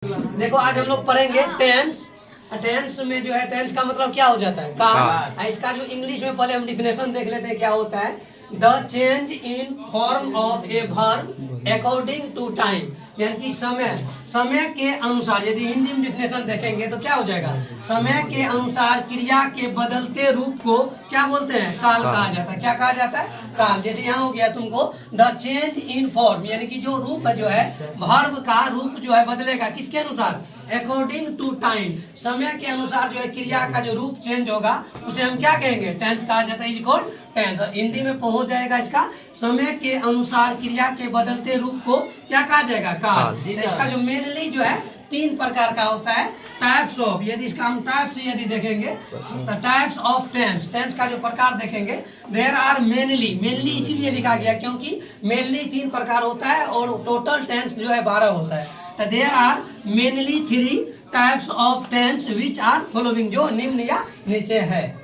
देखो आज हम लोग पढ़ेंगे टेंस। टेंस में जो है टेंस का मतलब क्या हो जाता है, काल। इसका जो इंग्लिश में पहले हम डिफिनेशन देख लेते हैं क्या होता है। The change in form of a verb according to time, यानी कि समय समय के अनुसार। यदि हिंदी में डिफिनेशन देखेंगे तो क्या हो जाएगा, समय के अनुसार क्रिया के बदलते रूप को क्या बोलते हैं, काल कहा जाता है। क्या कहा जाता है, काल। जैसे यहाँ हो गया तुमको द चेंज इन फॉर्म, यानी कि जो रूप जो है वर्ब का रूप जो है बदलेगा किसके अनुसार, अकॉर्डिंग टू टाइम, समय के अनुसार जो है क्रिया का जो रूप चेंज होगा उसे हम क्या कहेंगे, टेंस कहा जाता है। Is called tense. हिंदी में हो जाएगा इसका समय के अनुसार क्रिया के बदलते रूप को क्या कहा जाएगा, काल। इसका जो मेनली जो है 3 प्रकार का होता है, टाइप्स ऑफ। यदि इसका हम टाइप्स यदि देखेंगे तो टाइप्स ऑफ टेंस, टेंस का जो प्रकार देखेंगे देयर आर मेनली, मेनली इसीलिए लिखा गया क्योंकि मेनली 3 प्रकार होता है और टोटल टेंस जो है 12 होता है। तो there are mainly 3 types of tense which are following, जो निम्न या नीचे है।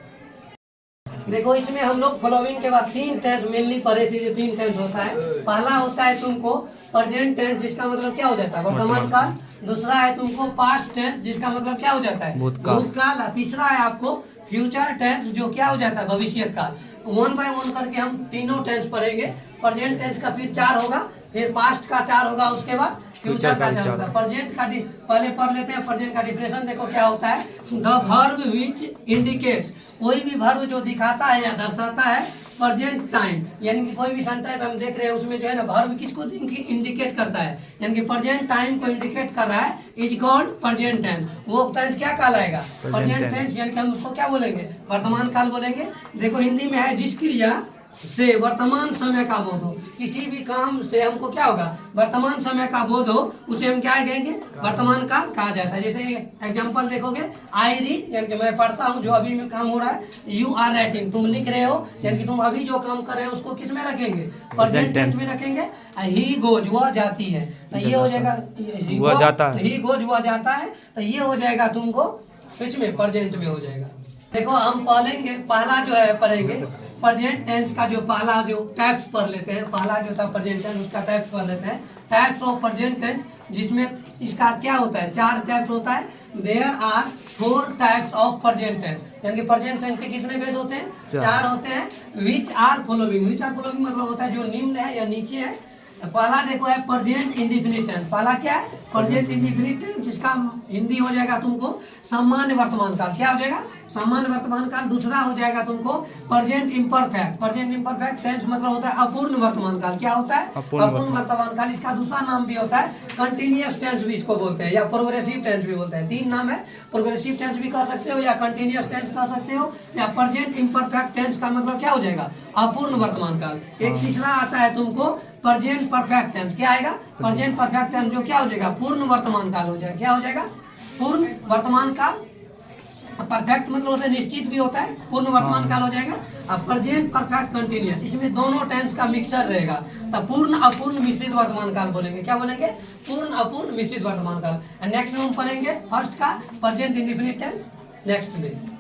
देखो इसमें हम लोग फॉलोइंग के बाद 3 टेंस मेनली पढ़े थे। जो 3 टेंस होता है, पहला होता है तुमको प्रेजेंट टेंस, जिसका मतलब क्या हो जाता है, वर्तमान काल। दूसरा है तुमको पास्ट टेंस, जिसका मतलब क्या हो जाता है, भूतकाल। तीसरा है आपको फ्यूचर टेंस, जो क्या हो जाता है, भविष्य काल। 1 बाय 1 करके हम तीनों टेंस पढ़ेंगे। प्रेजेंट टेंस का फिर 4 होगा, फिर पास्ट का 4 होगा, उसके बाद फ्यूचर का 4 होगा। प्रेजेंट का पहले पढ़ लेते हैं। प्रेजेंट का डिफिनेशन देखो क्या होता है, द वर्ब विच इंडिकेट्स, कोई भी वर्ब जो दिखाता है या दर्शाता है प्रेजेंट टाइम, यानी कि कोई भी सेंटेंस हम देख रहे हैं उसमें जो है ना वर्ब किसको इंडिकेट करता है, यानी कि प्रेजेंट टाइम को इंडिकेट कर रहा है, इज कॉल्ड प्रेजेंट टेंस। वो टेंस क्या कहलाएगा, प्रेजेंट टेंस, यानी कि हम उसको क्या बोलेंगे, वर्तमान काल बोलेंगे। देखो हिंदी में है जिस क्रिया से वर्तमान समय का बोध हो, किसी भी काम से हमको क्या होगा, वर्तमान समय का बोध हो, उसे हम क्या कहेंगे, वर्तमान काल कहा जाता है। जैसे एग्जांपल देखोगे, आई रीड, यानी कि मैं पढ़ता हूँ, जो अभी में काम हो रहा है। यू आर राइटिंग, तुम लिख रहे हो, यानी कि तुम अभी जो काम कर रहे हो उसको किस में रखेंगे, प्रेजेंट टेंस में रखेंगे। ही गोज, वह जाती है, तो ये हो जाएगा वह जाता है। ही गोज, वह जाता है, तो ये हो जाएगा तुमको किस में, प्रेजेंट में हो जाएगा। देखो हम पढ़ेंगे, पहला जो है पढ़ेंगे प्रेजेंट टेंस का जो पहला जो टाइप्स पढ़ लेते हैं। पहला जो था प्रेजेंट टेंस, उसका टाइप्स पढ़ लेते हैं। टाइप्स ऑफ प्रेजेंट टेंस, जिसमें इसका क्या होता है, 4 टाइप्स होता है। There are 4 types of present tense, यानी कि प्रेजेंट टेंस के कितने भेद होते हैं, 4 होते हैं। Which are following, which are following मतलब होता है जो निम्न है या नीचे है। पहला देखो है प्रेजेंट इंडेफिनिट टेंस। पहला क्या है, प्रेजेंट इंडेफिनिट टेंस, जिसका हिंदी हो जाएगा तुमको सामान्य वर्तमान काल। क्या हो जाएगा, सामान्य वर्तमान काल। दूसरा हो जाएगा तुमको present imperfect. Present imperfect tense मतलब होता है अपूर्ण वर्तमान काल। क्या होता है, अपूर्ण वर्तमान काल। इसका दूसरा नाम भी होता है कंटिन्यूअस टेंस भी इसको बोलते हैं, या प्रोग्रेसिव टेंस भी बोलते हैं। 3 नाम है, प्रोग्रेसिव टेंस भी कर सकते हो, या कंटिन्यूअस टेंस कर सकते हो, या प्रेजेंट इम्परफेक्ट टेंस का मतलब क्या हो जाएगा, अपूर्ण वर्तमान काल। एक तीसरा आता है तुमको प्रेजेंट परफेक्ट टेंस। क्या आएगा, प्रेजेंट परफेक्ट टेंस, जो क्या हो जाएगा, पूर्ण वर्तमान काल हो जाएगा। क्या हो जाएगा, पूर्ण वर्तमान काल। परफेक्ट मतलब उसे निश्चित भी होता है, पूर्ण वर्तमान काल हो जाएगा। अब प्रेजेंट परफेक्ट कंटिन्यूअस, इसमें दोनों टेंस का मिक्सचर रहेगा, तब पूर्ण अपूर्ण मिश्रित वर्तमान काल बोलेंगे। क्या बोलेंगे, पूर्ण अपूर्ण मिश्रित वर्तमान काल। नेक्स्ट में हम पढ़ेंगे फर्स्ट का प्रेजेंट इंडेफिनिट टेंस। नेक्स्ट दिन